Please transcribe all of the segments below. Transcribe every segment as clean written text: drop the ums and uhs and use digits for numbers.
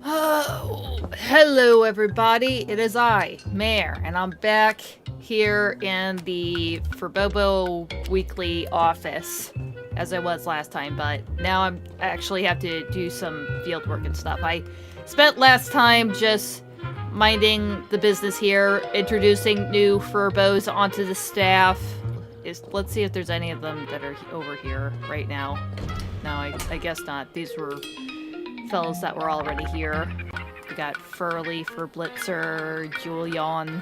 Hello everybody, it is I, Mare, and I'm back here in the Furbobo weekly office, as I was last time, but now I actually have to do some field work and stuff. I spent last time just minding the business here, introducing new Furbos onto the staff. Let's see if there's any of them that are over here right now. No, I guess not. These were fellows that were already here. We got Furly, Furblitzer, Joolyon.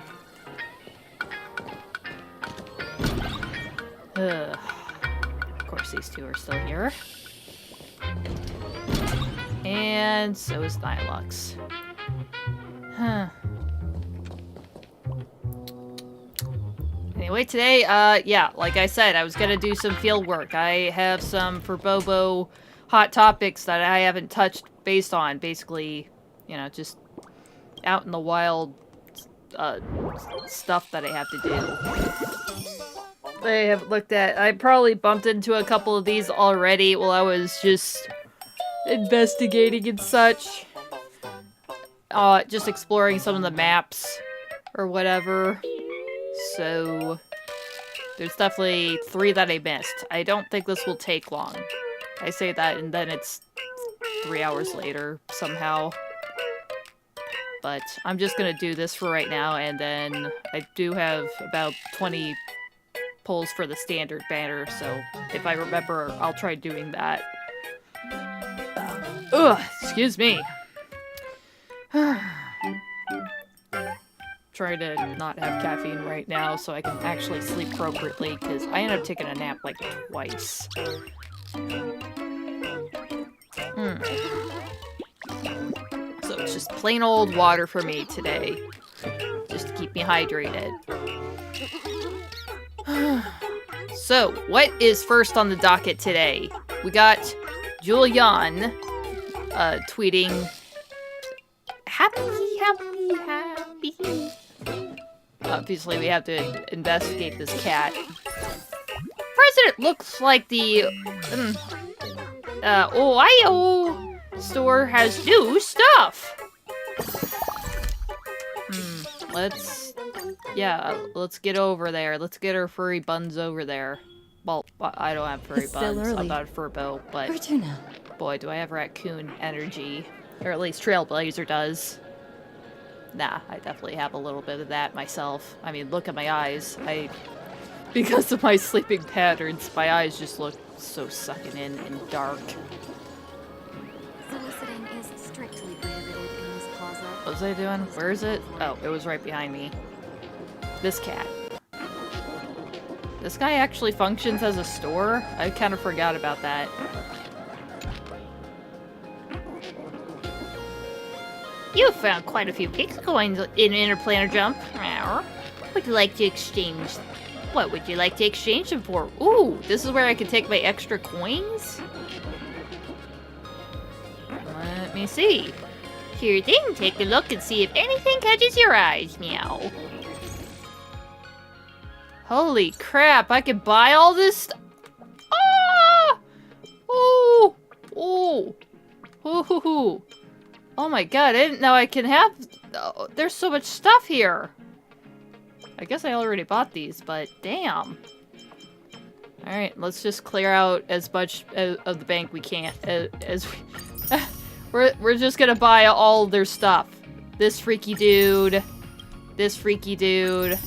Of course, these two are still here. And so is Nilux. Huh. Anyway, today, yeah, like I said, I was gonna do some field work. I have some Furbobo Hot Topics that I haven't touched base on. Basically, you know, just out in the wild stuff that I have to do. I have looked at, I probably bumped into a couple of these already while I was just investigating and such. Just exploring some of the maps or whatever. So, there's definitely 3 that I missed. I don't think this will take long. I say that and then it's 3 hours later, somehow. But I'm just gonna do this for right now, and then I do have about 20 pulls for the standard banner, so if I remember, I'll try doing that. Ugh, excuse me. Trying to not have caffeine right now so I can actually sleep appropriately, because I ended up taking a nap like twice. So it's just plain old water for me today, just to keep me hydrated. So, what is first on the docket today? We got Joolyon tweeting, happy. Obviously, we have to investigate this cat. President looks like the Oiiaiooo store has new stuff. Let's get over there. Let's get our furry buns over there. Well, I don't have furry buns. I'm not a Furbo, but boy, do I have raccoon energy. Or at least Trailblazer does. Nah, I definitely have a little bit of that myself. I mean, look at my eyes. Because of my sleeping patterns, my eyes just look so sucking in and dark. Soliciting is strictly prohibited in this plaza. What was I doing? Where is it? Oh, it was right behind me. This cat. This guy actually functions as a store? I kind of forgot about that. You found quite a few pix coins in Interplanar Jump. Would you like to exchange? What would you like to exchange them for? Ooh, this is where I can take my extra coins? Let me see. Sure thing, take a look and see if anything catches your eyes, meow. Holy crap, I can buy all this Ah! Oh! Oh! Ooh! Oh my god, I didn't know I can have... Oh, there's so much stuff here! I guess I already bought these, but damn. Alright, let's just clear out as much of the bank we can. As we... we're just gonna buy all their stuff. This freaky dude. This freaky dude.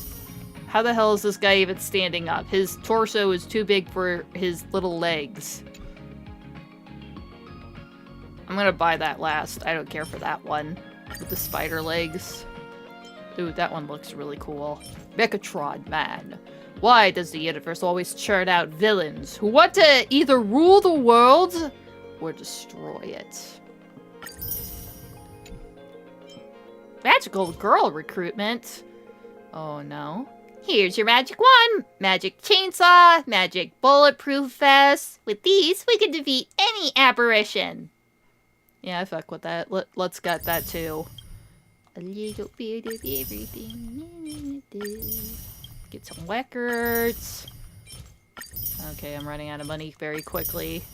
How the hell is this guy even standing up? His torso is too big for his little legs. I'm gonna buy that last. I don't care for that one. With the spider legs. Ooh, that one looks really cool. Megatron Man. Why does the universe always churn out villains who want to either rule the world or destroy it? Magical girl recruitment. Oh no. Here's your magic wand, magic chainsaw, magic bulletproof vest. With these, we can defeat any apparition. Yeah, I fuck with that. Let's get that too. A little bit of everything. Get some records. Okay, I'm running out of money very quickly.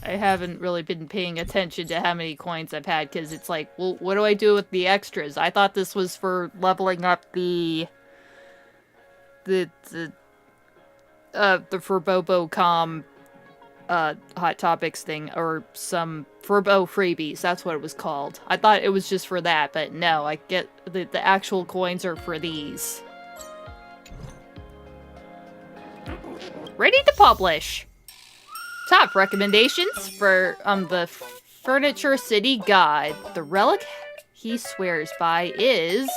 I haven't really been paying attention to how many coins I've had, because it's like, well, what do I do with the extras? I thought this was for leveling up the Furbobocom Hot Topics thing, or some Furbo freebies, that's what it was called. I thought it was just for that, but no, I get the actual coins are for these. Ready to publish! Top recommendations for the Furniture City Guide. The relic he swears by is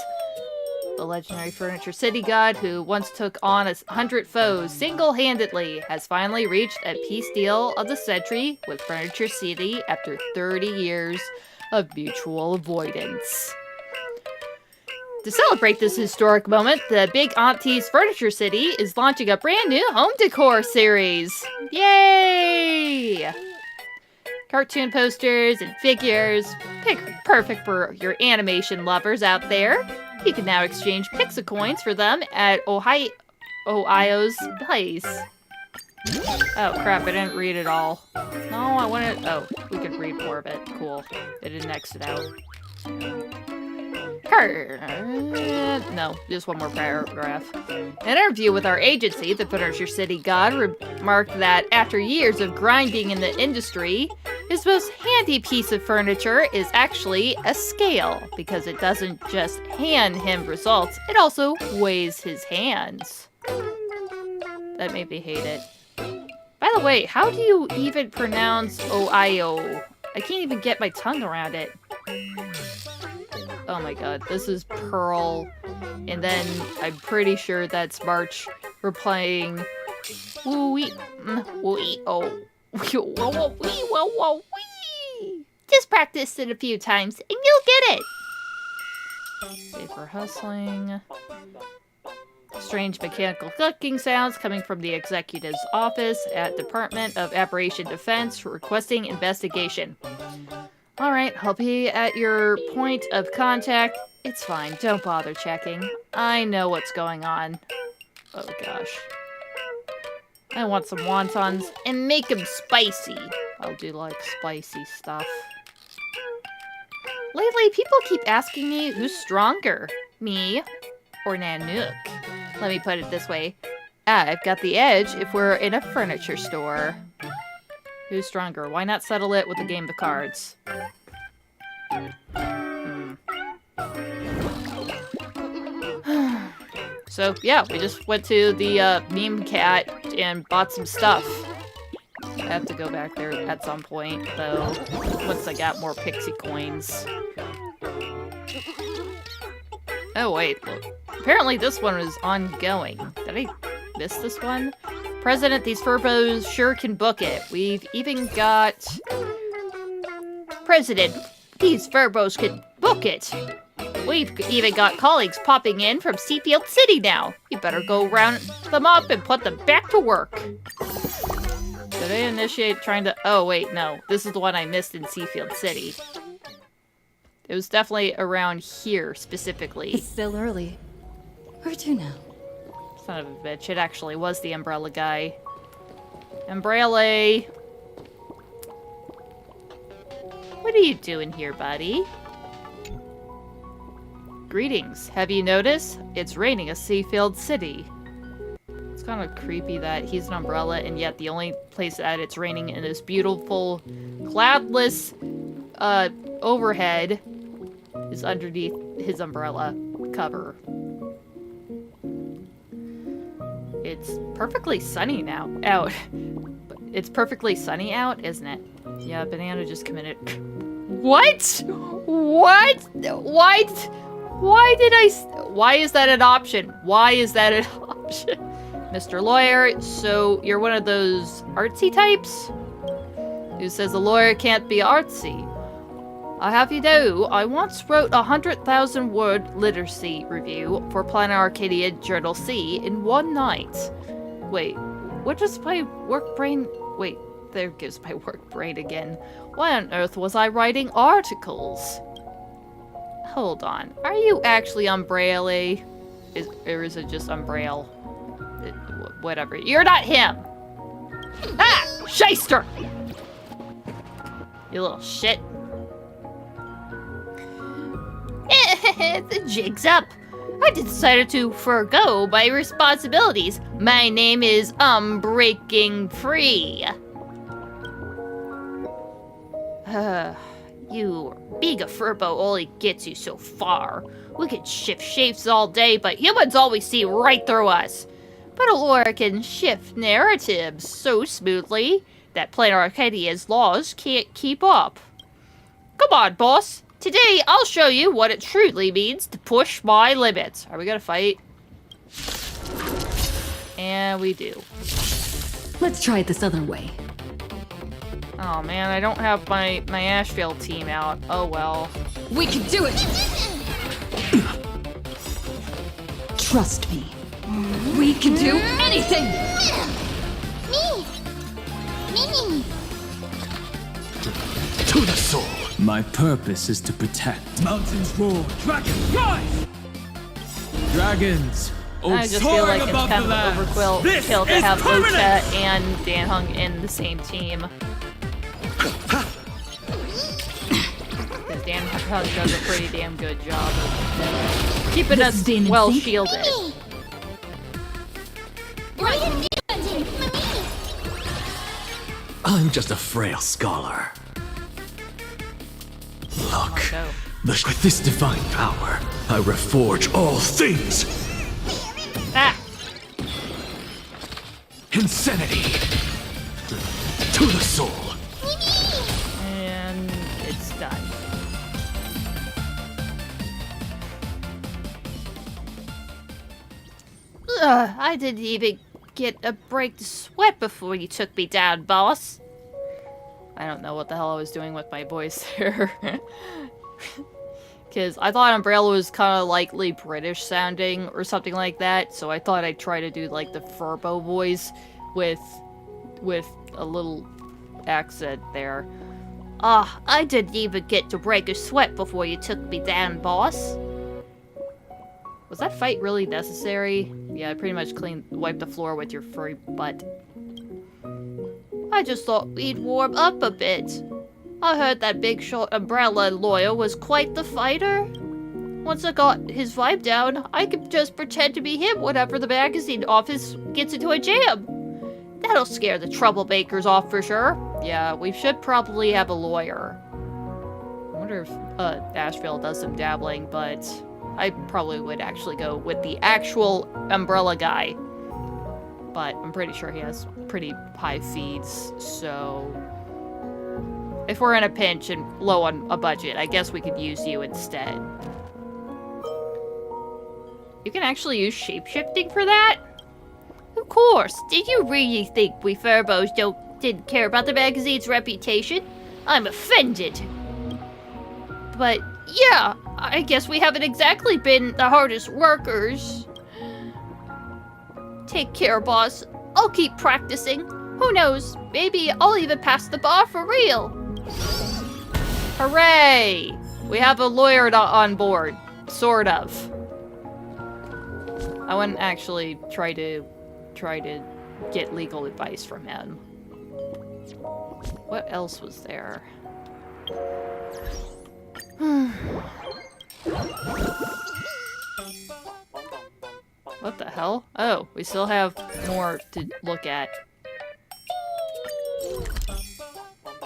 the legendary Furniture City God, who once took on 100 foes single-handedly, has finally reached a peace deal of the century with Furniture City after 30 years of mutual avoidance. To celebrate this historic moment, the Big Auntie's Furniture City is launching a brand new home decor series. Yay! Cartoon posters and figures, perfect for your animation lovers out there. You can now exchange Pixel coins for them at Oiiaiooo's place. Oh crap, I didn't read it all. No, I wanted... Oh, we could read more of it. Cool. I didn't exit out. No, just one more paragraph. In an interview with our agency, the Furniture City God remarked that after years of grinding in the industry, his most handy piece of furniture is actually a scale, because it doesn't just hand him results, it also weighs his hands. That made me hate it. By the way, how do you even pronounce Oiiaiooo? I can't even get my tongue around it. Oh my god, this is Pearl, and then I'm pretty sure that's March replying, just practice it a few times and you'll get it. Save for hustling. Strange mechanical clicking sounds coming from the executive's office at Department of Operation Defense requesting investigation. Alright, I'll be at your point of contact. It's fine, don't bother checking. I know what's going on. Oh gosh. I want some wontons, and make them spicy. I'll do like spicy stuff. Lately, people keep asking me who's stronger, me or Nanook. Let me put it this way. I've got the edge if we're in a furniture store. Who's stronger? Why not settle it with a game of cards? So, yeah, we just went to the meme cat and bought some stuff. I have to go back there at some point, though, once I got more pixie coins. Oh, wait, look. Apparently this one is ongoing. Did I miss this one? President, these Furbos sure can book it. We've even got... President, these Furbos can book it. We've even got colleagues popping in from Seafeld City now. You better go round them up and put them back to work. Did I initiate trying to... Oh, wait, no. This is the one I missed in Seafeld City. It was definitely around here, specifically. It's still early. Where to now? Son of a bitch. It actually was the umbrella guy. Umbrella! What are you doing here, buddy? Greetings. Have you noticed? It's raining a Seafeld City. It's kind of creepy that he's an umbrella, and yet the only place that it's raining in this beautiful, cloudless, overhead is underneath his umbrella cover. It's perfectly sunny now. Out. It's perfectly sunny out, isn't it? Yeah, Banana just committed. What? What? What? Why did I... Why is that an option? Why is that an option? Mr. Lawyer, so you're one of those artsy types? Who says a lawyer can't be artsy? I'll have you know, I once wrote a 100,000-word literacy review for Planet Arcadia Journal C in one night. Wait, what does my work brain... Wait, there goes my work brain again. Why on earth was I writing articles? Hold on, are you actually Umbrella? Or is it just Umbrella? Whatever, you're not him! Ah! Shyster! You little shit. The jig's up. I decided to forgo my responsibilities. My name is Breaking Free. You being a Furbo only gets you so far. We can shift shapes all day, but humans always see right through us. But a lawyer can shift narratives so smoothly that plain Arcadia's laws can't keep up. Come on, boss. Today, I'll show you what it truly means to push my limits. Are we gonna fight? And we do. Let's try it this other way. Oh man, I don't have my Ashfield team out. Oh well. We can do it! Trust me. We can do anything! Me! To the soul. My purpose is to protect. Mountains roar, dragons rise! Dragons! I just feel like it's kind of overkill to have Ota and Danhung in the same team. Because Danhung does a pretty damn good job of keeping us well shielded. I'm just a frail scholar. Look, with this divine power, I reforge all things. Ah! Insanity. To the soul. And it's done. I didn't even get a break to sweat before you took me down, boss. I don't know what the hell I was doing with my voice there. Because I thought Umbrella was kind of likely British sounding or something like that, so I thought I'd try to do like the Furbo voice with a little accent there. I didn't even get to break a sweat before you took me down, boss. Was that fight really necessary? Yeah, I pretty much wiped the floor with your furry butt. I just thought we'd warm up a bit. I heard that big short umbrella lawyer was quite the fighter. Once I got his vibe down, I could just pretend to be him whenever the magazine office gets into a jam. That'll scare the troublemakers off for sure. Yeah, we should probably have a lawyer. I wonder if Asheville does some dabbling, but I probably would actually go with the actual umbrella guy. But I'm pretty sure he has pretty high feeds, so if we're in a pinch and low on a budget, I guess we could use you instead. You can actually use shape-shifting for that? Of course. Did you really think we Furbos didn't care about the magazine's reputation? I'm offended. But yeah, I guess we haven't exactly been the hardest workers. Take care, boss. I'll keep practicing. Who knows? Maybe I'll even pass the bar for real. Hooray! We have a lawyer on board. Sort of. I wouldn't actually try to get legal advice from him. What else was there? What the hell? Oh, we still have more to look at.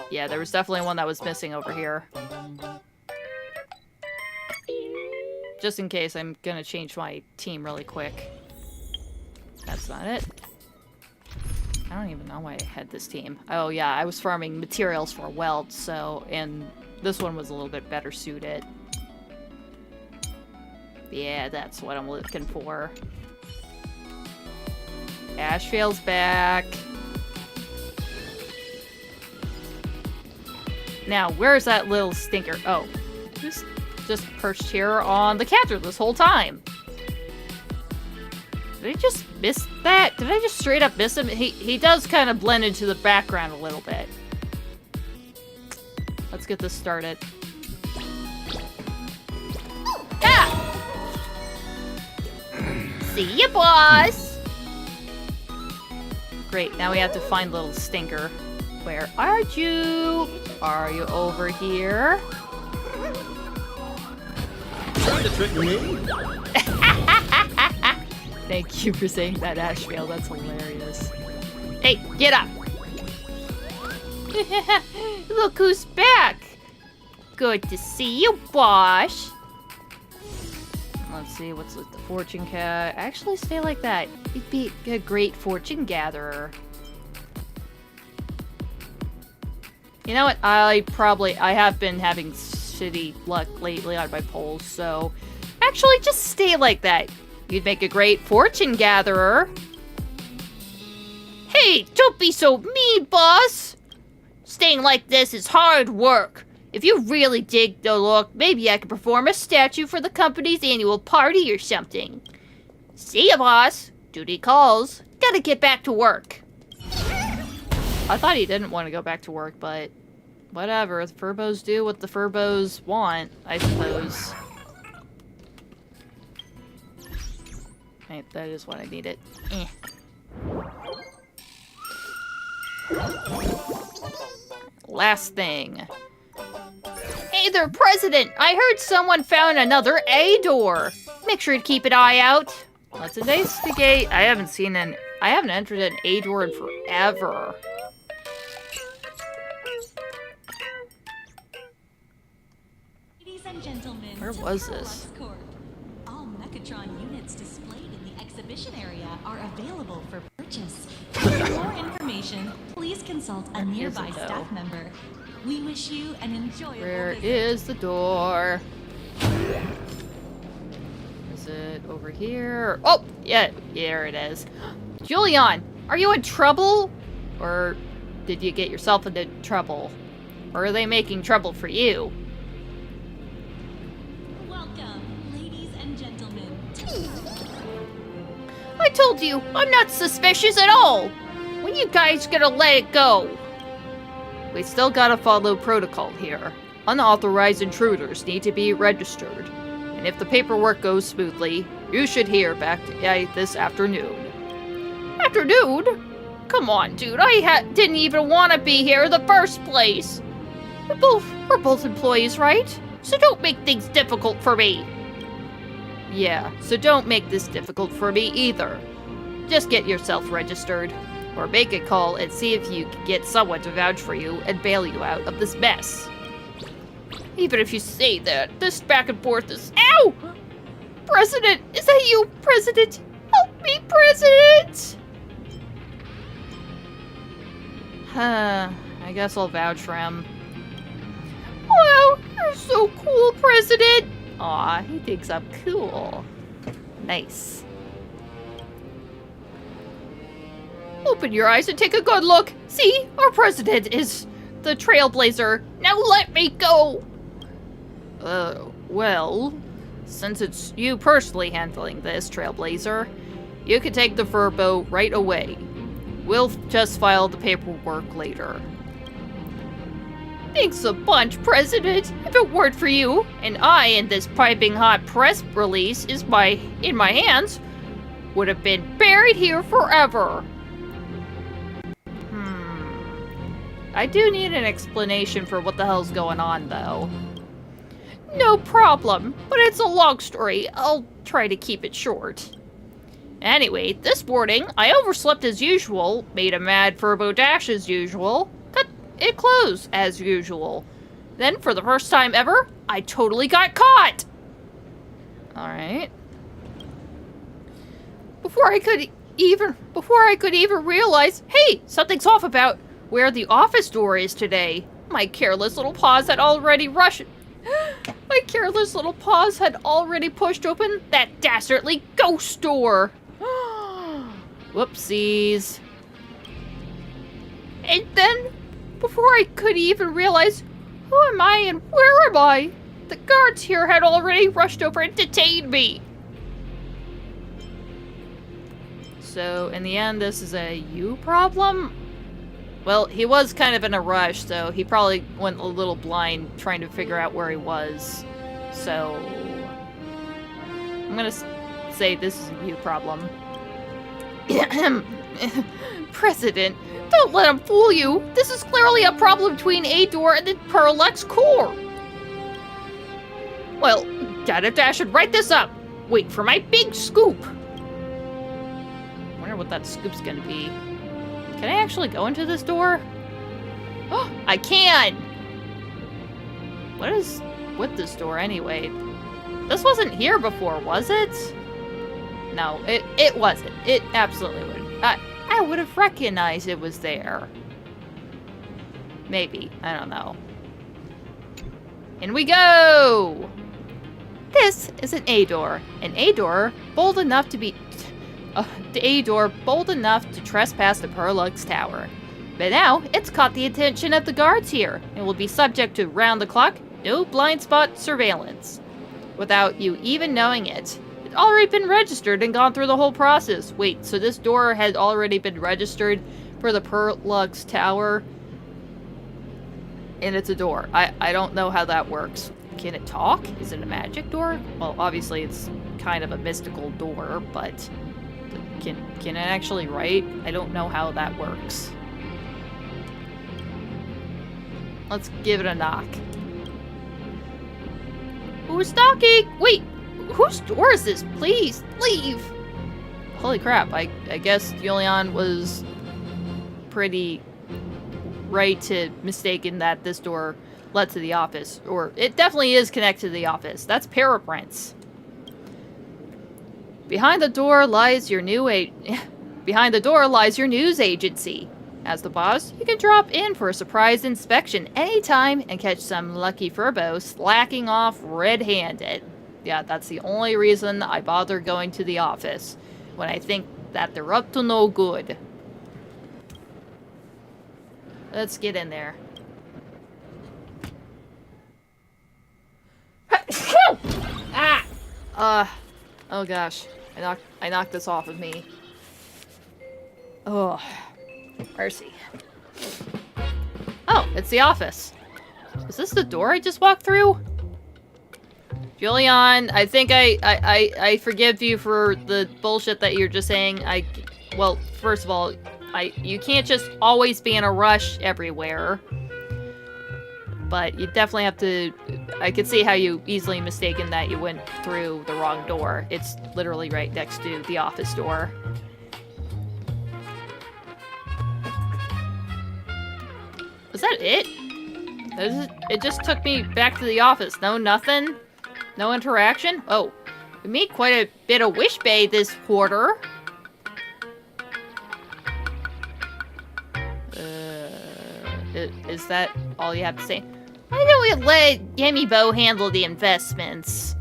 Yeah, there was definitely one that was missing over here. Just in case, I'm gonna change my team really quick. That's not it. I don't even know why I had this team. Oh yeah, I was farming materials for a weld, so, and this one was a little bit better suited. Yeah, that's what I'm looking for. Ashfield's back. Now, where's that little stinker? Oh, who's just perched here on the counter this whole time? Did I just miss that? Did I just straight up miss him? He does kind of blend into the background a little bit. Let's get this started. Ah! See ya, boss! Great, now we have to find little stinker. Where are you? Are you over here? Trying to trick me? Thank you for saying that, Ashfield. That's hilarious. Hey, get up! Look who's back! Good to see you, Bosh! Let's see, what's with the fortune cat? Actually, stay like that. You'd be a great fortune gatherer. You know what? I have been having shitty luck lately on my polls, so actually just stay like that. You'd make a great fortune gatherer. Hey, don't be so mean, boss! Staying like this is hard work. If you really dig the look, maybe I could perform a statue for the company's annual party or something. See ya, boss. Duty calls. Gotta get back to work. I thought he didn't want to go back to work, but whatever. The Furbos do what the Furbos want, I suppose. Right, that is what I needed. Last thing. Hey there, President! I heard someone found another A door. Make sure to keep an eye out. Let's investigate. I haven't entered an A door in forever. Ladies and gentlemen, Where was this? All Mechatron units displayed in the exhibition area are available for purchase. For more information, please consult a nearby staff member. We wish you an enjoyable Where visit. is the door? Is it over here? Oh, yeah, here it is. Joolyon, are you in trouble? Or did you get yourself into trouble? Or are they making trouble for you? Welcome, ladies and gentlemen. I told you, I'm not suspicious at all. When you guys gonna let it go? We still gotta follow protocol here. Unauthorized intruders need to be registered. And if the paperwork goes smoothly, you should hear back this afternoon. Afternoon? Come on, dude. I didn't even want to be here in the first place. We're both employees, right? So don't make things difficult for me. Yeah, so don't make this difficult for me either. Just get yourself registered. Or make a call and see if you can get someone to vouch for you and bail you out of this mess. Even if you say that, this back and forth is— Ow! President! Is that you, President? Help me, President! I guess I'll vouch for him. Wow, you're so cool, President! Aw, he thinks I'm cool. Nice. Open your eyes and take a good look. See, our president is the trailblazer. Now let me go. Well, since it's you personally handling this, trailblazer, you can take the Furbo right away. We'll just file the paperwork later. Thanks a bunch, President. If it weren't for you, and this piping hot press release is in my hands, would have been buried here forever. I do need an explanation for what the hell's going on, though. No problem, but it's a long story. I'll try to keep it short. Anyway, this morning, I overslept as usual, made a mad Furbo dash as usual, cut it close as usual. Then, for the first time ever, I totally got caught! Alright. Before I could even realize, hey, something's off about where the office door is today. My careless little paws had already pushed open that dastardly ghost door. Whoopsies. And then, before I could even realize, who am I and where am I? The guards here had already rushed over and detained me. So, in the end, this is a you problem? Well, he was kind of in a rush, so he probably went a little blind trying to figure out where he was. So, I'm gonna say this is a you problem. President, don't let him fool you. This is clearly a problem between a door and the Parallax core. Well, I should write this up. Wait for my big scoop. Wonder what that scoop's gonna be. Can I actually go into this door? Oh, I can! What is with this door anyway? This wasn't here before, was it? No, it wasn't. It absolutely wouldn't. I would have recognized it was there. Maybe. I don't know. In we go! This is an A-door. An A-door bold enough to be... the A-door bold enough to trespass the Parallax Tower. But now, it's caught the attention of the guards here, and will be subject to round-the-clock, no blind spot surveillance. Without you even knowing it. It's already been registered and gone through the whole process. Wait, so this door had already been registered for the Parallax Tower? And it's a door. I don't know how that works. Can it talk? Is it a magic door? Well, obviously it's kind of a mystical door, but can it actually write? I don't know how that works. Let's give it a knock. Who's knocking? Wait, whose door is this? Please, leave. Holy crap, I guess Joolyon was pretty right to mistaken that this door led to the office. Or, it definitely is connected to the office. That's Paraprints. Behind the door lies your Behind the door lies your news agency. As the boss, you can drop in for a surprise inspection anytime and catch some lucky Furbo slacking off red-handed. Yeah, that's the only reason I bother going to the office, when I think that they're up to no good. Let's get in there. Oh gosh. I knocked this off of me. Oh. Mercy. Oh, it's the office. Is this the door I just walked through? Joolyon, I think I forgive you for the bullshit that you're just saying. Well, first of all, you can't just always be in a rush everywhere. But you definitely have to... I could see how you easily mistaken that you went through the wrong door. It's literally right next to the office door. Was that it? It just took me back to the office. No, nothing? No interaction? Oh, we made quite a bit of Wish Bay this quarter. Is that all you have to say? Why don't we let Akivimeow handle the investments?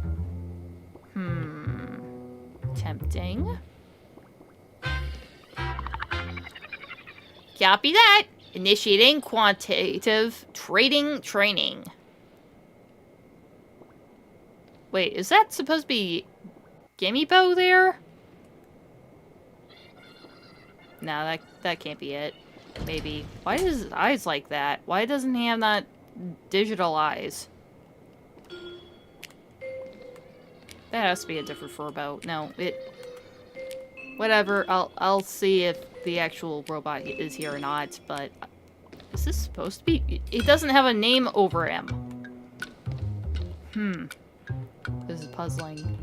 Tempting. Copy that. Initiating quantitative trading training. Wait, is that supposed to be Akivimeow there? No, that can't be it. Maybe. Why is his eyes like that? Why doesn't he have that digital eyes? That has to be a different Furbo. No, whatever. I'll see if the actual robot is here or not, but is this supposed to be? It doesn't have a name over him. This is puzzling.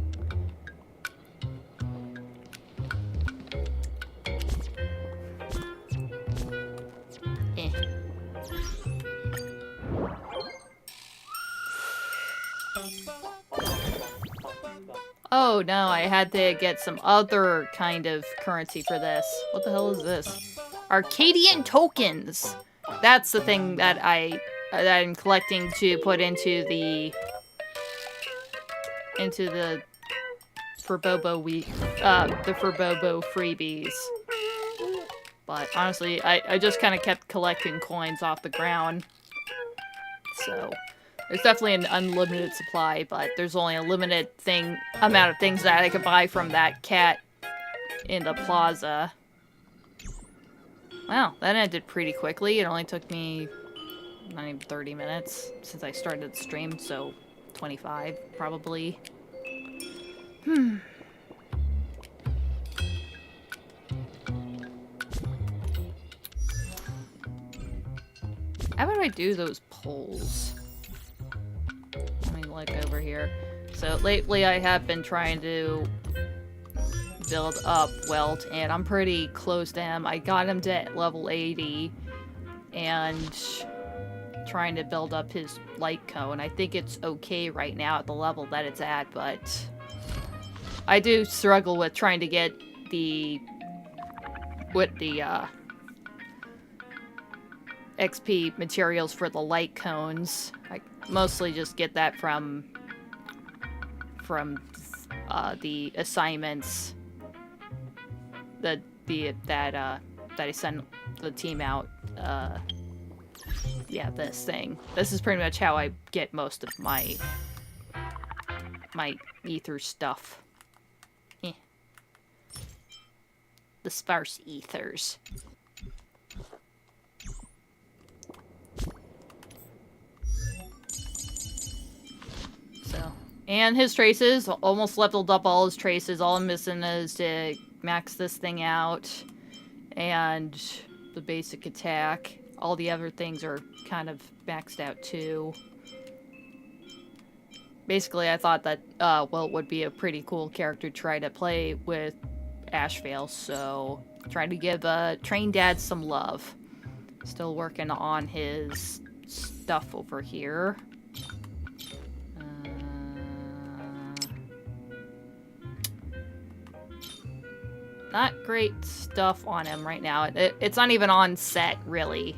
Oh no, I had to get some other kind of currency for this. What the hell is this? Arcadian tokens! That's the thing that I'm collecting to put into the Furbobo the Furbobo freebies. But honestly, I just kind of kept collecting coins off the ground. So there's definitely an unlimited supply, but there's only a limited amount of things that I could buy from that cat in the plaza. Wow, that ended pretty quickly. It only took me not even 30 minutes since I started the stream, so 25 probably. How do I do those polls? Let me look over here. So lately I have been trying to build up Welt, and I'm pretty close to him. I got him to level 80, and trying to build up his light cone. I think it's okay right now at the level that it's at, but I do struggle with trying to get the XP materials for the light cones. I mostly just get that from the assignments that I send the team out. Yeah, this thing. This is pretty much how I get most of my ether stuff. The sparse ethers. So, and his traces, almost leveled up all his traces. All I'm missing is to max this thing out, and the basic attack. All the other things are kind of maxed out too. Basically, I thought that Wilt would be a pretty cool character to try to play with Ashvale, so trying to give Train Dad some love. Still working on his stuff over here. Not great stuff on him right now. It's not even on set, really.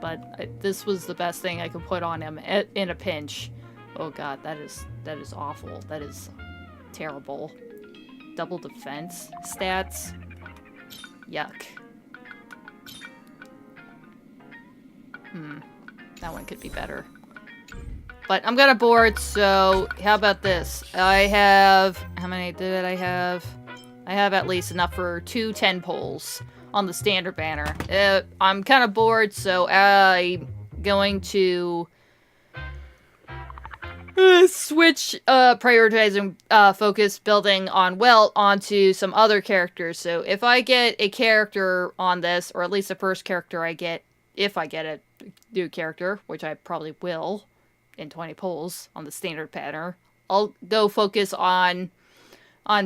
But this was the best thing I could put on him in a pinch. Oh god, that is awful. That is terrible. Double defense stats. Yuck. That one could be better. But I'm gonna board, so how about this? I have... How many did I have? I have at least enough for 2 10 poles on the standard banner. I'm kind of bored, so I'm going to switch prioritizing focus building on Welt onto some other characters. So if I get a character on this, or at least the first character I get, if I get a new character, which I probably will in 20 polls on the standard pattern, I'll go focus on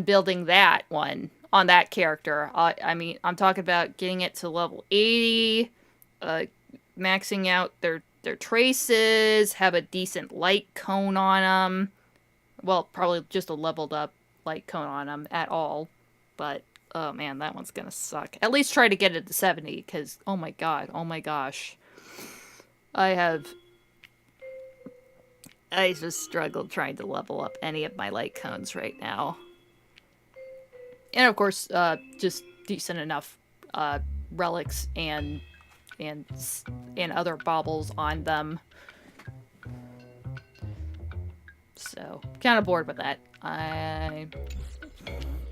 building that one, on that character. I mean, I'm talking about getting it to level 80, maxing out their traces, have a decent light cone on them. Well, probably just a leveled up light cone on them at all. But, oh man, that one's gonna suck. At least try to get it to 70, because, oh my god, oh my gosh. I just struggled trying to level up any of my light cones right now. And of course, just decent enough relics and other baubles on them. So, kind of bored with that.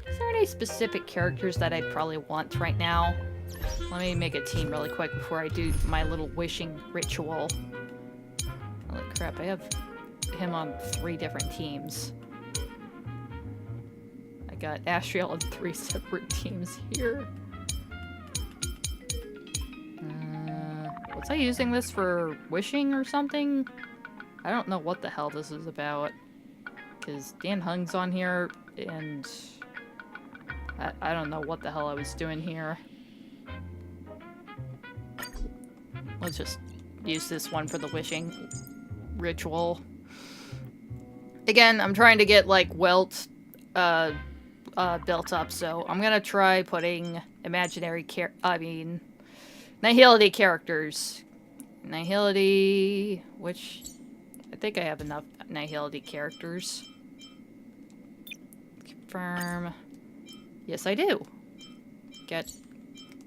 Is there any specific characters that I probably want right now? Let me make a team really quick before I do my little wishing ritual. Holy crap, I have him on 3 different teams. I got Ashriel on 3 separate teams here. Was I using this for wishing or something? I don't know what the hell this is about. Because Dan Hung's on here, and I don't know what the hell I was doing here. Let's just use this one for the wishing ritual. Again, I'm trying to get, like, Welt built up, so I'm gonna try putting Nihility characters. Nihility, which... I think I have enough Nihility characters. Confirm. Yes, I do. Get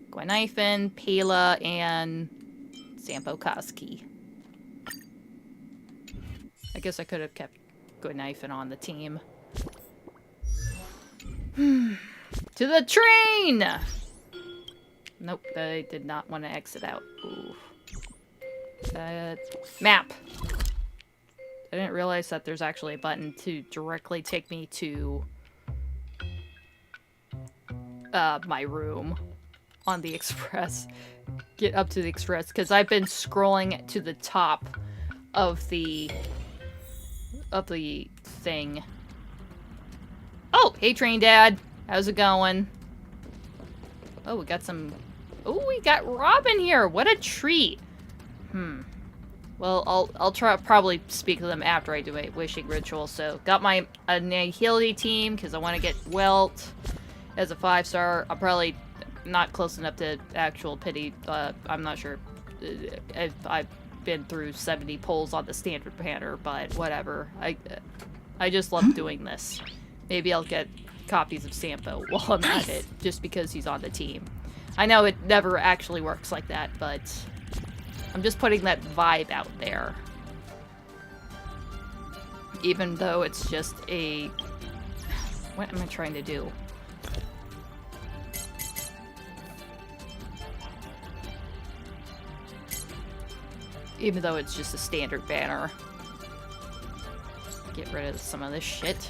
Gwenhyphen, Pela, and Zampokoski. I guess I could have kept Gwenhyphen on the team. To the train! Nope, I did not want to exit out. Ooh. Map. I didn't realize that there's actually a button to directly take me to my room on the express. get up to the express, because I've been scrolling to the top of the thing. Oh, hey Train Dad. How's it going? Oh, we got some... Oh, we got Robin here. What a treat. Well, I'll probably speak to them after I do my wishing ritual. So, got my agility team because I want to get Welt as a 5-star. I'm probably not close enough to actual pity. I'm not sure if I've been through 70 polls on the standard banner, but whatever. I just love doing this. Maybe I'll get copies of Sampo while I'm at it, just because he's on the team. I know it never actually works like that, but I'm just putting that vibe out there. Even though it's just a... What am I trying to do? Even though it's just a standard banner. Get rid of some of this shit.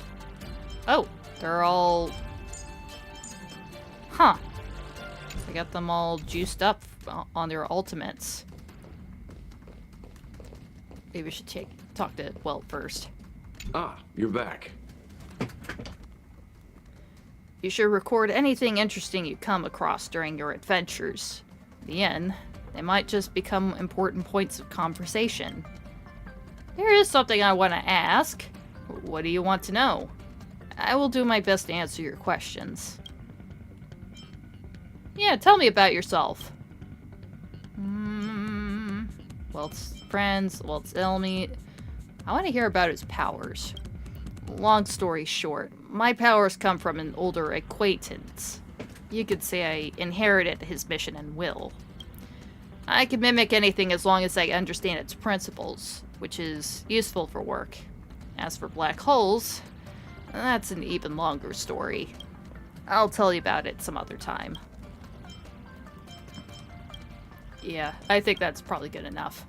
Oh, they're all... Huh. I got them all juiced up on their ultimates. Maybe we should talk to Welt first. Ah, you're back. You should record anything interesting you come across during your adventures. In the end, they might just become important points of conversation. There is something I want to ask. What do you want to know? I will do my best to answer your questions. Yeah, tell me about yourself. Welt's friends, Welt's enemy. I want to hear about his powers. Long story short, my powers come from an older acquaintance. You could say I inherited his mission and will. I can mimic anything as long as I understand its principles, which is useful for work. As for black holes, that's an even longer story. I'll tell you about it some other time. Yeah, I think that's probably good enough.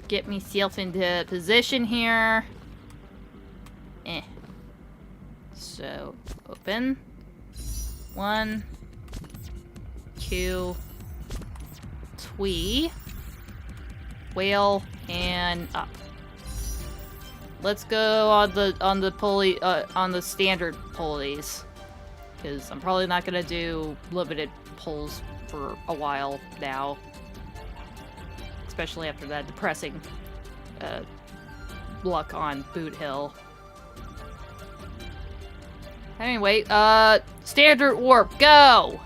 Get myself into position here. So, open. 1, 2, twee, whale, and up. Let's go on the pulley, on the standard pulleys, because I'm probably not gonna do limited pulls for a while now, especially after that depressing luck on Boot Hill. Anyway, standard warp, go!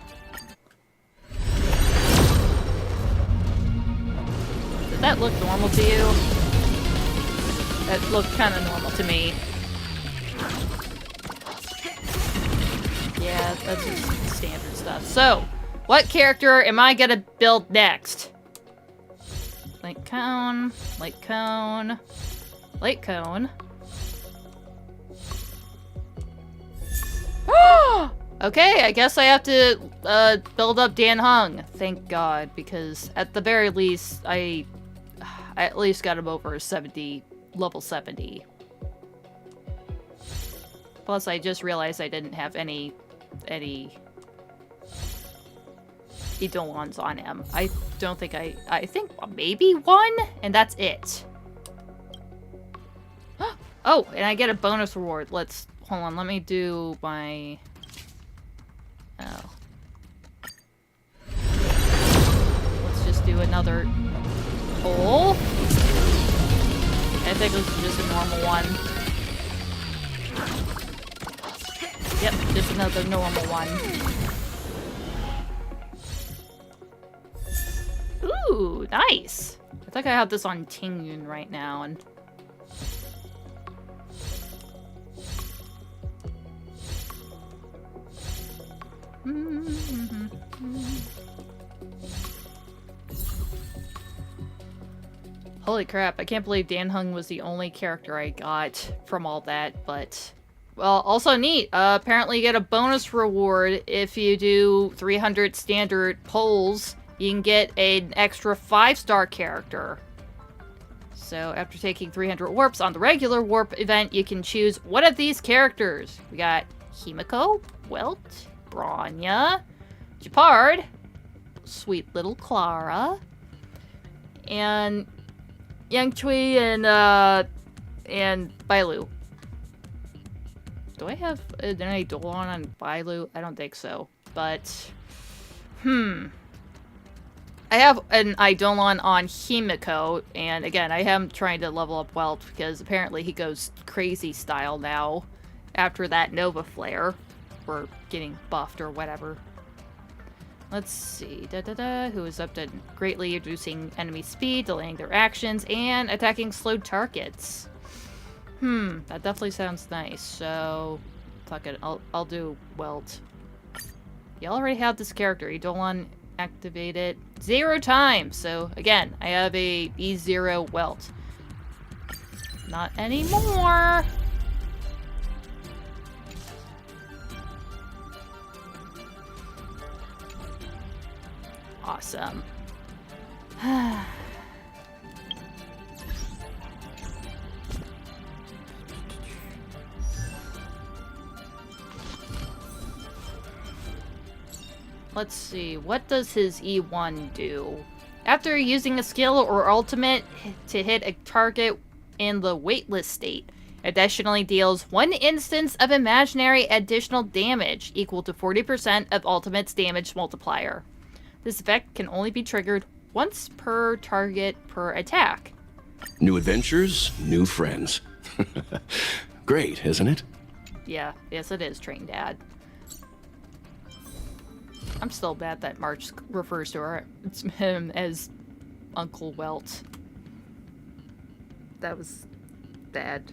Did that look normal to you? That looked kind of normal to me. Yeah, that's just standard stuff. So, what character am I gonna build next? Light cone, light cone, light cone. Okay, I guess I have to build up Dan Hung. Thank God, because at the very least, I at least got him over 70, level 70. Plus, I just realized I didn't have any Eidolons on him. I don't think I think maybe one, and that's it. Oh, and I get a bonus reward. Hold on, let me do my... Oh. Let's just do another pull. I think this is just a normal one. Yep, just another normal one. Ooh, nice! I think I have this on Tingyun right now, and... Holy crap, I can't believe Dan Hung was the only character I got from all that, but... Well, also neat. Apparently you get a bonus reward if you do 300 standard polls. You can get an extra 5-star character. So after taking 300 warps on the regular warp event, you can choose one of these characters. We got Himiko, Welt, Bronya, Japard, sweet little Clara. And Yang Chui and Bailu. Do I have an Eidolon on Bailu? I don't think so. But, I have an Eidolon on Himiko, and again, I am trying to level up Welt because apparently he goes crazy style now after that Nova Flare, or getting buffed or whatever. Let's see, who is up to greatly reducing enemy speed, delaying their actions, and attacking slowed targets. That definitely sounds nice, so fuck it, I'll do Welt. You already have this character, Eidolon activate it 0 times, so again, I have a E0 Welt. Not anymore! Awesome. Let's see, what does his E1 do? After using a skill or ultimate to hit a target in the weightless state, additionally deals 1 instance of imaginary additional damage equal to 40% of ultimate's damage multiplier. This effect can only be triggered once per target per attack. New adventures, new friends. Great, isn't it? Yeah, yes it is, Train Dad. I'm still mad that March refers to him as Uncle Welt. That was bad.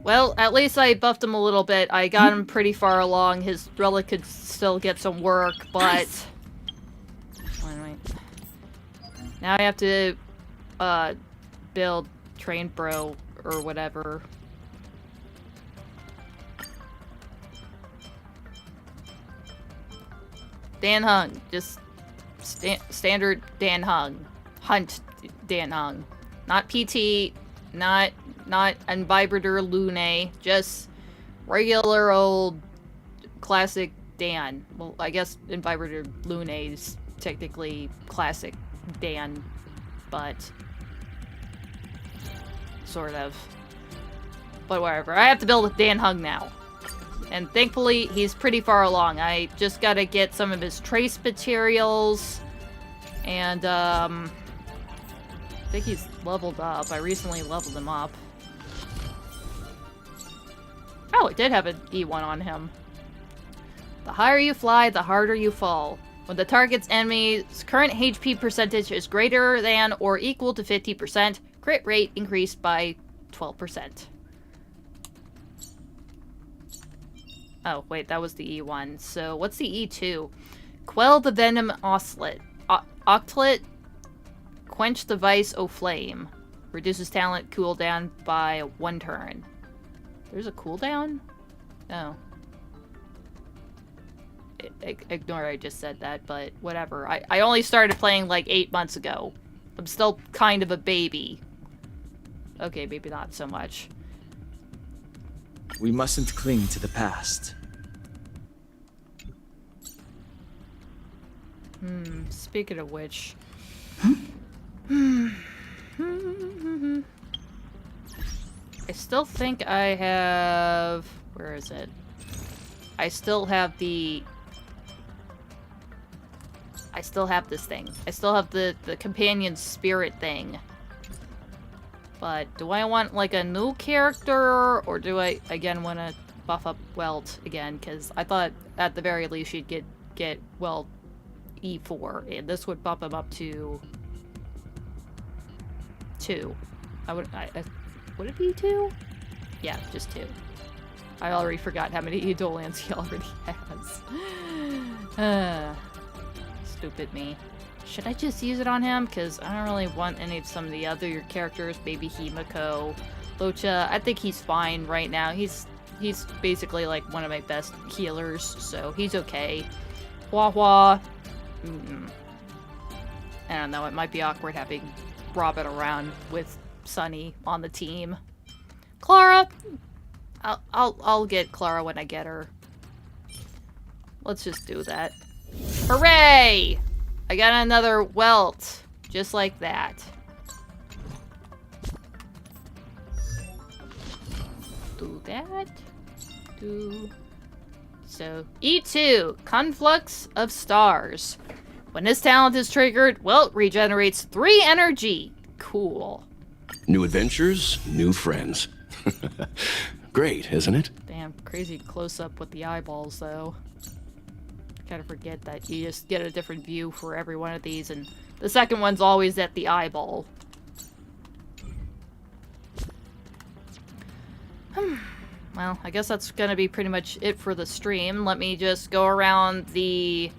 Well, at least I buffed him a little bit. I got him pretty far along. His relic could still get some work, but... Wait. Now I have to, build Train Bro or whatever. Dan Hung. Just standard Dan Hung. Hunt Dan Hung. Not PT, not Unvibrator Lune, just regular old classic Dan. Well, I guess Unvibrator Lune is technically classic Dan, but sort of. But whatever. I have to build with Dan Hung now. And thankfully, he's pretty far along. I just gotta get some of his trace materials. And, I think he's leveled up. I recently leveled him up. Oh, it did have an E1 on him. The higher you fly, the harder you fall. When the target's enemy's current HP percentage is greater than or equal to 50%, crit rate increased by 12%. Oh, wait, that was the E1. So, what's the E2? Quell the Venom Oslet. Octlet. Quench the Vice O Flame. Reduces talent cooldown by 1 turn. There's a cooldown? Oh. Ignore I just said that, but whatever. I only started playing like 8 months ago. I'm still kind of a baby. Okay, maybe not so much. We mustn't cling to the past. Speaking of which... I still think I have... Where is it? I still have the... I still have this thing. I still have the companion spirit thing. But do I want like a new character, or do I again want to buff up Welt again? Because I thought at the very least you'd get Welt E4, and this would bump him up to 2. Would it be 2? Yeah, just 2. I already forgot how many Eidolons he already has. Stupid me. Should I just use it on him? Because I don't really want any of some of the other characters. Maybe Himiko, Locha. I think he's fine right now. He's basically like one of my best healers, so he's okay. Hua Hua. I don't know. It might be awkward having Robin around with Sunny on the team. Clara. I'll get Clara when I get her. Let's just do that. Hooray! I got another welt. Just like that. Do that. Do... So, E2, Conflux of Stars. When this talent is triggered, welt regenerates 3 energy. Cool. New adventures, new friends. Great, isn't it? Damn, crazy close-up with the eyeballs, though. Kind of forget that you just get a different view for every one of these, and the second one's always at the eyeball. Well, I guess that's gonna be pretty much it for the stream. Let me just go around the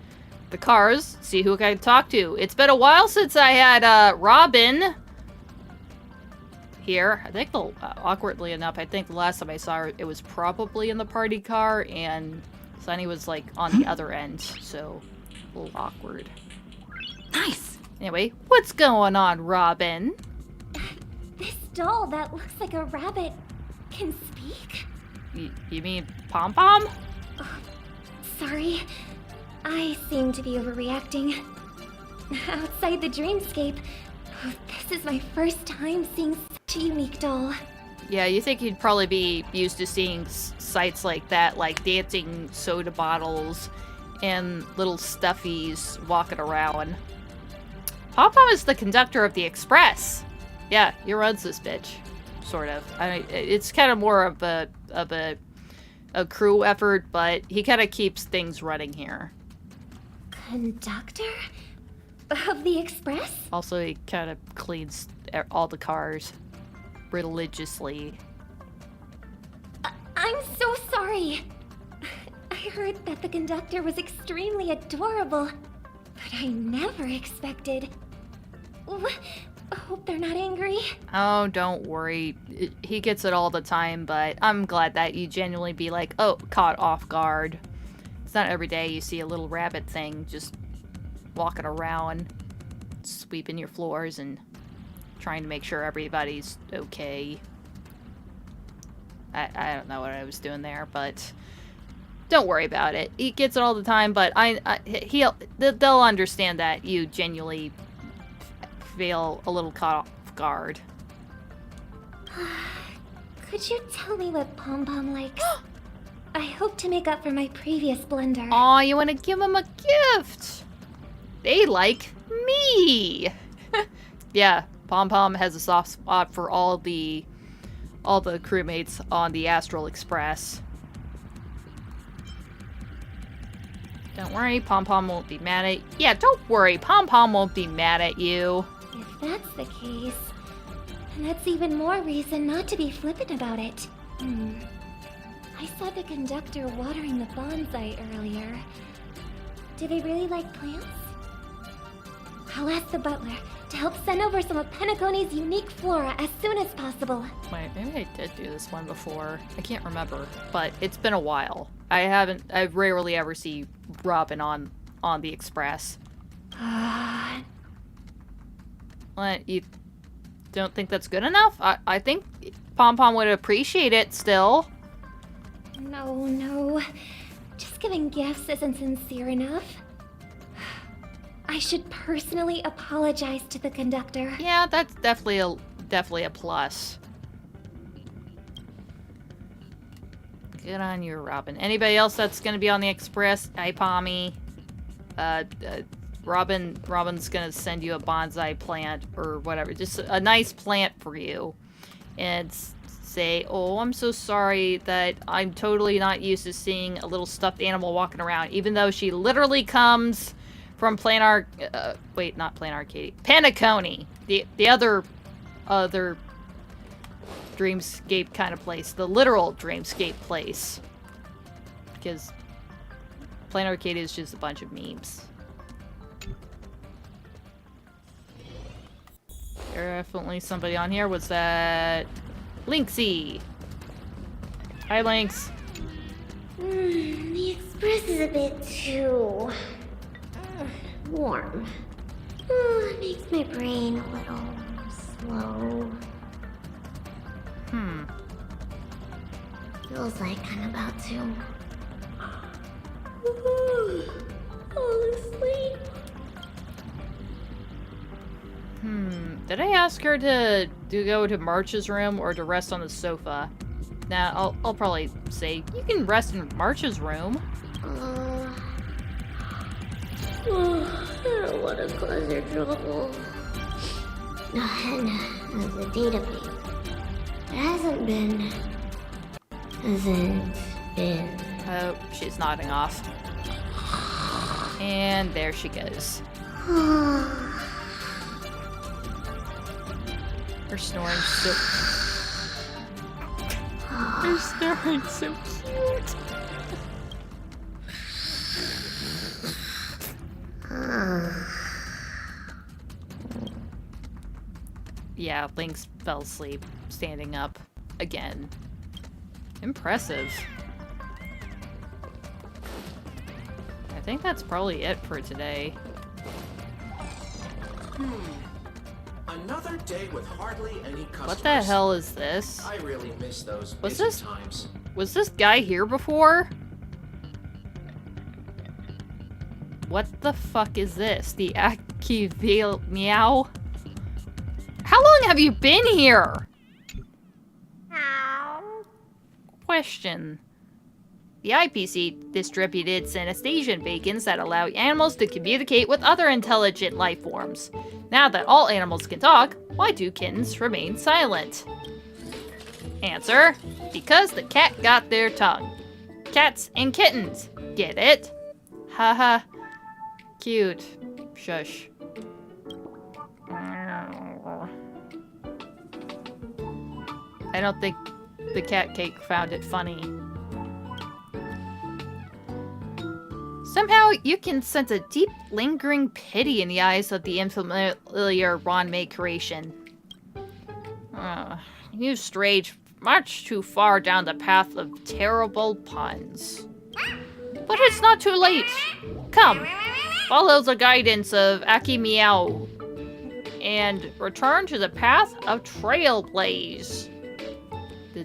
cars, see who I can talk to. It's been a while since I had Robin here. I think, awkwardly enough, I think the last time I saw her, it was probably in the party car, and Sunny was, like, on the other end, so a little awkward. Nice! Anyway, what's going on, Robin? This doll that looks like a rabbit can speak? You mean Pom-Pom? Sorry. I seem to be overreacting. Outside the dreamscape, this is my first time seeing such a unique doll. Yeah, you think you'd probably be used to seeing sights like that, like dancing soda bottles and little stuffies walking around. Pom-Pom is the conductor of the express. Yeah, he runs this bitch, sort of. It's kind of more of a crew effort, but he kind of keeps things running here. Conductor? Of the express? Also, he kind of cleans all the cars religiously. I'm so sorry. I heard that the conductor was extremely adorable, but I never expected... Hope they're not angry. Oh, don't worry. He gets it all the time, but I'm glad that you genuinely be like, oh, caught off guard. It's not every day you see a little rabbit thing just walking around, sweeping your floors and trying to make sure everybody's okay. I don't know what I was doing there, but don't worry about it. He gets it all the time, but they'll understand that you genuinely feel a little caught off guard. Could you tell me what Pom-Pom likes? I hope to make up for my previous blunder. Aw, you want to give them a gift? They like me. Yeah, Pom-Pom has a soft spot for all the crewmates on the Astral Express. Don't worry, Pom-Pom won't be mad at you. Yeah, don't worry, Pom-Pom won't be mad at you. If that's the case, then that's even more reason not to be flippant about it. I saw the conductor watering the bonsai earlier. Do they really like plants? I'll ask the butler to help send over some of Penacony's unique flora as soon as possible. Wait, maybe I did do this one before. I can't remember, but it's been a while. I rarely ever see Robin on the Express. What, you don't think that's good enough? I think Pom-Pom would appreciate it still. No. Just giving gifts isn't sincere enough. I should personally apologize to the conductor. Yeah, that's definitely a plus. Good on you, Robin. Anybody else that's gonna be on the Express? Hi, Pommy. Robin's gonna send you a bonsai plant or whatever, just a nice plant for you, and say, "Oh, I'm so sorry that I'm totally not used to seeing a little stuffed animal walking around," even though she literally comes from wait, not Plain Arcade, Penacony, the other dreamscape kind of place, the literal dreamscape place, because Plain Arcade is just a bunch of memes. Definitely somebody on here. What's that? Lynxy. Hi, Lynx. The express is a bit too... warm. It makes my brain a little slow. Feels like I'm about to fall asleep. Did I ask her to go to March's room or to rest on the sofa? Nah, I'll probably say, you can rest in March's room. I don't want to cause her trouble. And as a database, it hasn't been. Oh, she's nodding off. And there she goes. Her snoring's so... Her snoring's so cute. Yeah, Lynx fell asleep, standing up again. Impressive. I think that's probably it for today. Another day with hardly any customers. What the hell is this? I really miss those Was busy this- times. Was this guy here before? What the fuck is this? The Akivimeow? How long have you been here? Question. The IPC distributed synesthesion beacons that allow animals to communicate with other intelligent life forms. Now that all animals can talk, why do kittens remain silent? Answer. Because the cat got their tongue. Cats and kittens. Get it? Haha. Cute. Shush. I don't think the cat cake found it funny. Somehow, you can sense a deep, lingering pity in the eyes of the unfamiliar Ronmei creation. You strayed much too far down the path of terrible puns. But it's not too late. Come, follow the guidance of Akivimeow and return to the path of Trailblaze.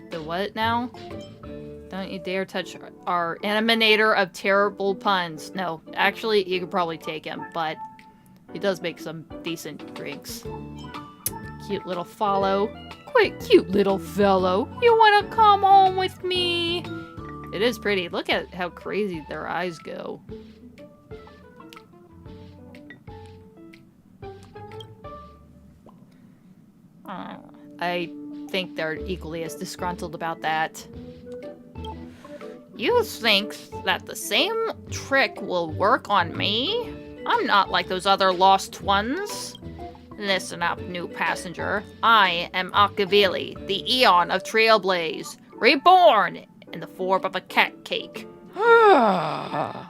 The what now? Don't you dare touch our animator of terrible puns. No, actually, you could probably take him, but he does make some decent drinks. Cute little follow. Quite cute little fellow. You wanna come home with me? It is pretty. Look at how crazy their eyes go. I think they're equally as disgruntled about that. You think that the same trick will work on me? I'm not like those other lost ones. Listen up, new passenger. I am Akivimeow, the Eon of Trailblaze, reborn in the form of a cat cake. I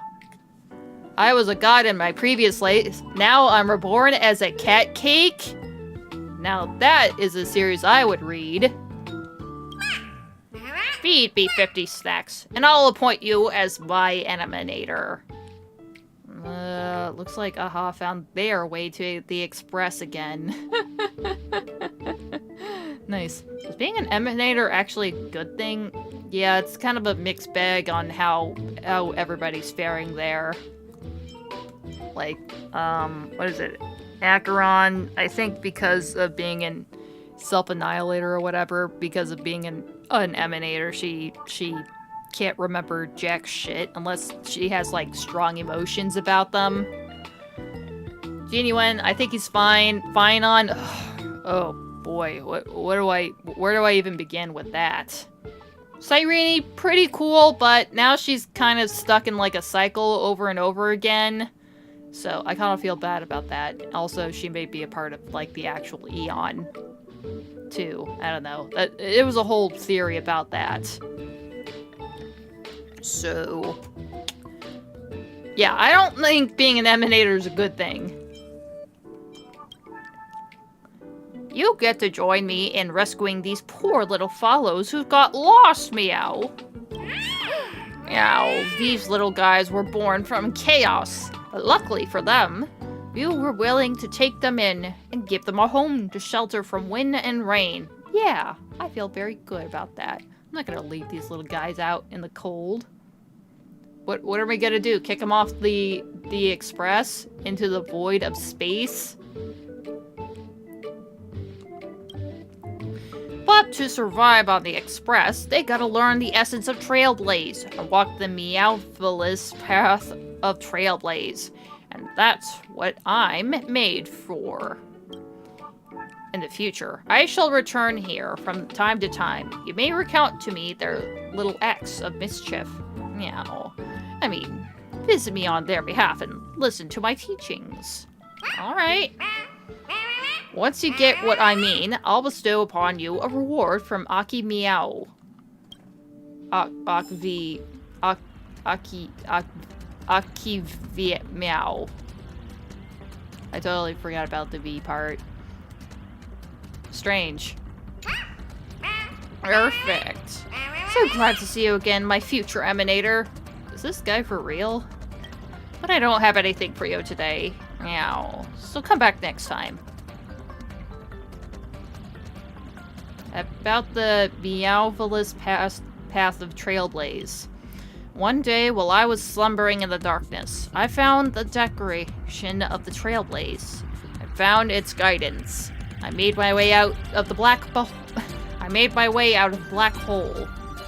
was a god in my previous life. Now I'm reborn as a cat cake? Now that is a series I would read. Feed me 50 snacks, and I'll appoint you as my animator. Looks like Aha found their way to the Express again. Nice. Is being an animator actually a good thing? Yeah, it's kind of a mixed bag on how everybody's faring there. Like, what is it? Acheron, I think because of being an self-annihilator or whatever, because of being an emanator, she can't remember jack shit unless she has like strong emotions about them. Genuine, I think he's fine. Fine on. Oh boy, where do I even begin with that? Cyrene, pretty cool, but now she's kind of stuck in like a cycle over and over again. So I kind of feel bad about that. Also, she may be a part of like the actual Eon too. I don't know. It was a whole theory about that. So yeah, I don't think being an emanator is a good thing. You get to join me in rescuing these poor little follows who got lost, Meow. Meow, these little guys were born from chaos. But luckily for them, you were willing to take them in and give them a home to shelter from wind and rain. Yeah, I feel very good about that. not gonna leave these little guys out in the cold. What are we gonna do? Kick them off the express into the void of space? But to survive on the express, they gotta learn the essence of Trailblaze and walk the meowvelous path of Trailblaze. And that's what I'm made for. In the future, I shall return here from time to time. You may recount to me their little acts of mischief. Meow. I mean, visit me on their behalf and listen to my teachings. Alright. Once you get what I mean, I'll bestow upon you a reward from Akivimeow. Akivimeow. I totally forgot about the V part. Strange. Perfect. So glad to see you again, my future emanator. Is this guy for real? But I don't have anything for you today. Meow. So come back next time. About the meowvelous path of Trailblaze. One day, while I was slumbering in the darkness, I found the decoration of the Trailblaze. I found its guidance. I made my way out of the black hole.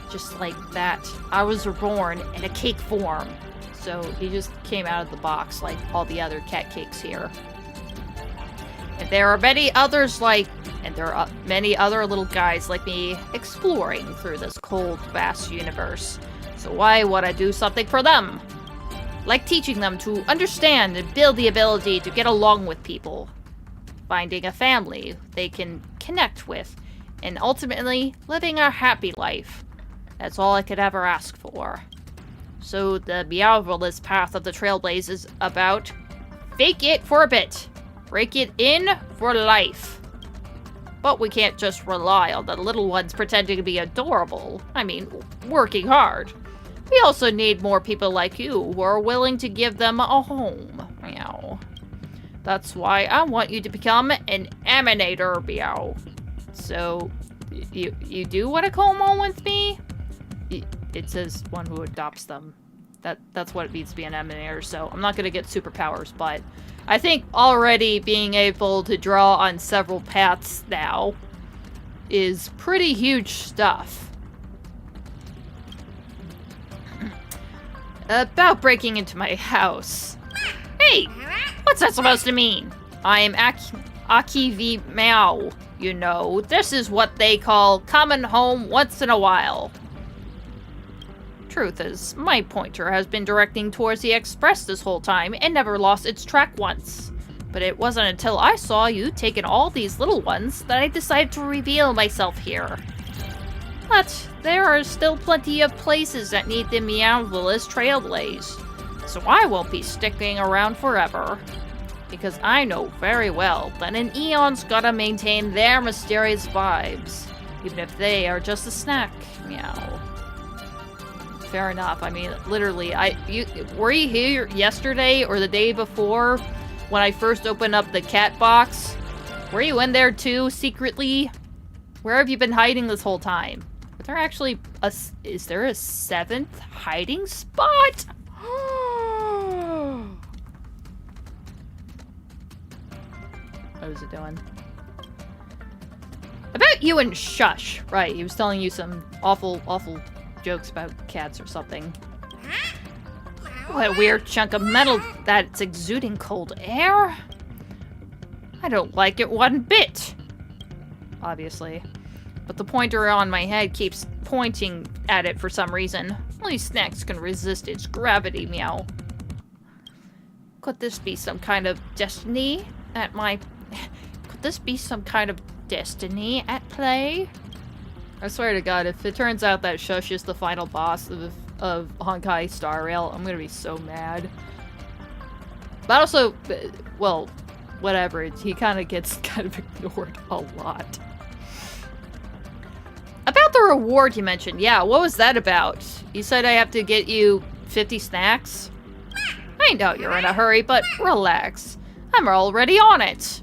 Just like that. I was reborn in a cake form. So he just came out of the box like all the other cat cakes here. And there are many other little guys like me exploring through this cold, vast universe. So why would I do something for them? Like teaching them to understand and build the ability to get along with people. Finding a family they can connect with, and ultimately living a happy life. That's all I could ever ask for. So the meowvelous path of the Trailblaze is about fake it for a bit, break it in for life. But we can't just rely on the little ones pretending to be adorable. I mean, working hard. We also need more people like you who are willing to give them a home. Meow. That's why I want you to become an emanator, meow. So, you do want to come home with me? It says one who adopts them. That's what it means to be an emanator, so I'm not going to get superpowers, but I think already being able to draw on several paths now is pretty huge stuff. About breaking into my house. Hey! What's that supposed to mean? I am Akivimeow. You know, this is what they call coming home once in a while. Truth is, my pointer has been directing towards the express this whole time and never lost its track once. But it wasn't until I saw you taking all these little ones that I decided to reveal myself here. But there are still plenty of places that need the meowvelous Trailblaze. So I won't be sticking around forever. Because I know very well that an Eon's gotta maintain their mysterious vibes. Even if they are just a snack. Meow. Fair enough. I mean, literally, were you here yesterday or the day before when I first opened up the cat box? Were you in there too, secretly? Where have you been hiding this whole time? Is there actually is there a 7th hiding spot? What is it doing? About you and Shush. Right, he was telling you some awful jokes about cats or something. What a weird chunk of metal that's exuding cold air. I don't like it one bit. Obviously. But the pointer on my head keeps pointing at it for some reason. Only snacks can resist its gravity, meow. Could this be some kind of destiny at my... Could this be some kind of destiny at play? I swear to God, if it turns out that Shush is the final boss of Honkai Star Rail, I'm gonna be so mad. But also, well, whatever, he kind of gets ignored a lot. About the reward you mentioned, yeah, what was that about? You said I have to get you 50 snacks? I know you're in a hurry, but relax. I'm already on it.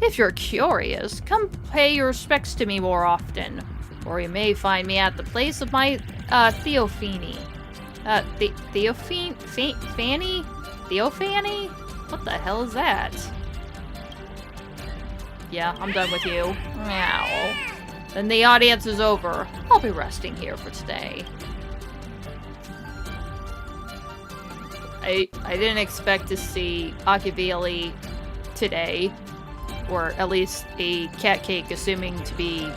If you're curious, come pay your respects to me more often. Or you may find me at the place of my, Theophany. Fanny? Theophany? What the hell is that? Yeah, I'm done with you. Meow. Then the audience is over. I'll be resting here for today. I didn't expect to see Akivimeow today. Or at least a cat cake assuming to be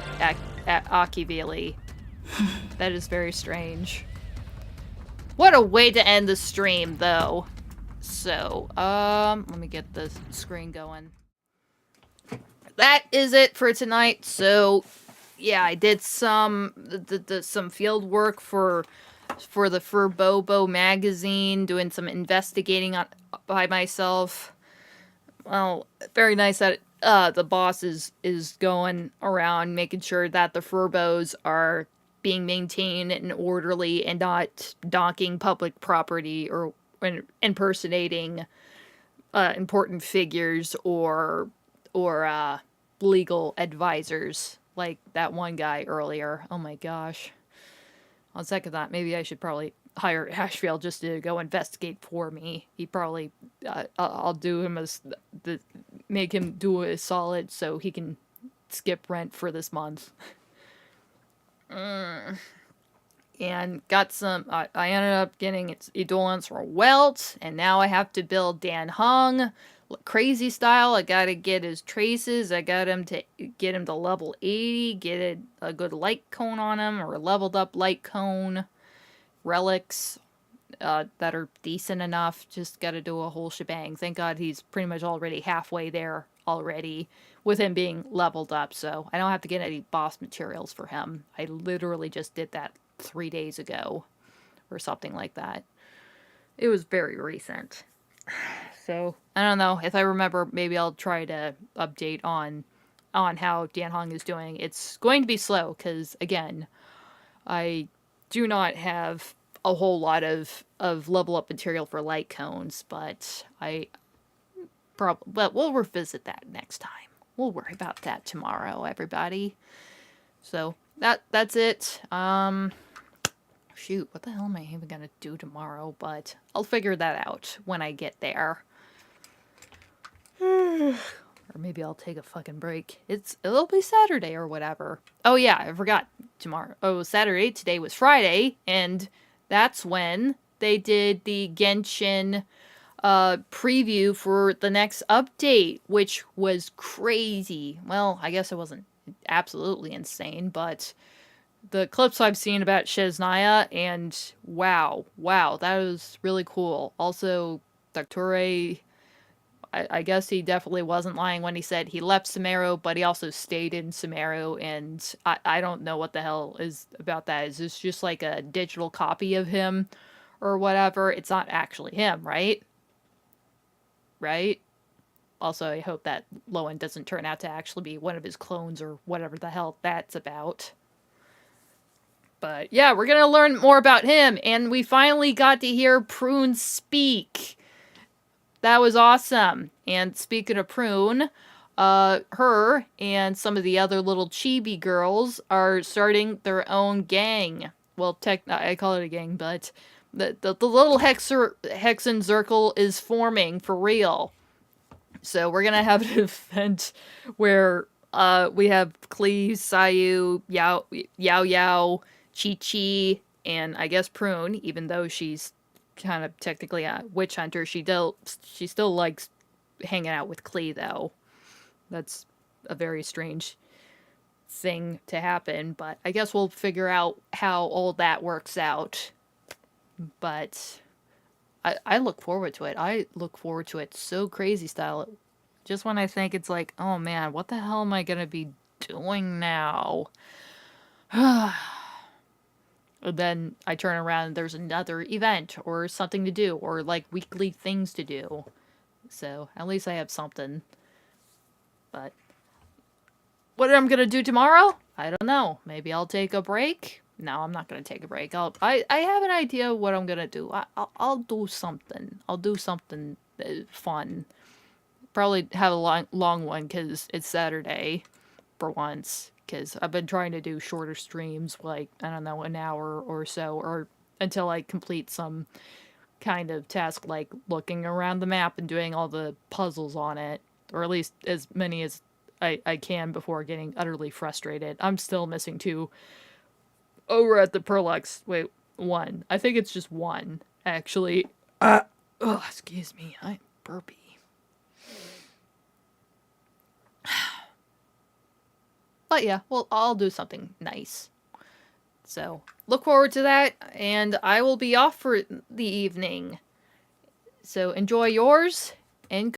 Akivimeow. That is very strange. What a way to end the stream, though. So, let me get the screen going. That is it for tonight. So, yeah, I did some field work for the Furbobo magazine, doing some investigating by myself. Well, very nice that the boss is going around making sure that the Furbos are being maintained and orderly and not donking public property or impersonating important figures or legal advisors like that one guy earlier. Oh my gosh. On second thought, maybe I should probably hire Ashfield just to go investigate for me. He probably, I'll do him make him do a solid so he can skip rent for this month. And got some, I ended up getting its Eidolons for Welt, and now I have to build Dan Hung, crazy style. I gotta get his traces, I got him to get him to level 80, get a good light cone on him, or a leveled up light cone, relics, that are decent enough, just gotta do a whole shebang. Thank God he's pretty much already halfway there already, with him being leveled up, so I don't have to get any boss materials for him. I literally just did that 3 days ago, or something like that. It was very recent. So, I don't know, if I remember, maybe I'll try to update on how Dan Hong is doing. It's going to be slow, because, again, I do not have a whole lot of level up material for light cones, but but we'll revisit that next time. We'll worry about that tomorrow, everybody. So, that's it. Shoot, what the hell am I even gonna do tomorrow? But I'll figure that out when I get there. Or maybe I'll take a fucking break. It'll be Saturday or whatever. Oh yeah, I forgot tomorrow. Oh, Saturday. Today was Friday, and that's when they did the Genshin preview for the next update, which was crazy. Well, I guess it wasn't absolutely insane, but the clips I've seen about Shiznaya, and wow, that was really cool. Also, Doctor, I guess he definitely wasn't lying when he said he left Sumeru, but he also stayed in Sumeru, and I don't know what the hell is about that. Is this just like a digital copy of him or whatever? It's not actually him, right? Right? Also, I hope that Lowen doesn't turn out to actually be one of his clones or whatever the hell that's about. But yeah, we're gonna learn more about him, and we finally got to hear Prune speak. That was awesome. And speaking of Prune, her and some of the other little chibi girls are starting their own gang. Well, I call it a gang, but the little Hexen Circle is forming for real. So we're gonna have an event where we have Klee, Sayu, Yao, Chi-Chi, and I guess Prune, even though she's kind of technically a witch hunter, she still likes hanging out with Klee, though. That's a very strange thing to happen, but I guess we'll figure out how all that works out. But I look forward to it. I look forward to it so crazy style. Just when I think it's like, oh man, what the hell am I gonna be doing now? And then I turn around and there's another event or something to do, or like weekly things to do. So at least I have something. But what I'm gonna do tomorrow? I don't know. Maybe I'll take a break. No, I'm not gonna take a break. I have an idea of what I'm gonna do. I'll do something. I'll do something fun. Probably have a long one because it's Saturday. for once, because I've been trying to do shorter streams, like, I don't know, an hour or so, or until I complete some kind of task, like looking around the map and doing all the puzzles on it, or at least as many as I can before getting utterly frustrated. I'm still missing 2 over at the Perlux. Wait, 1. I think it's just 1, actually. Oh, excuse me. I'm burpy. But yeah, well, I'll do something nice. So, look forward to that, and I will be off for the evening. So, enjoy yours, and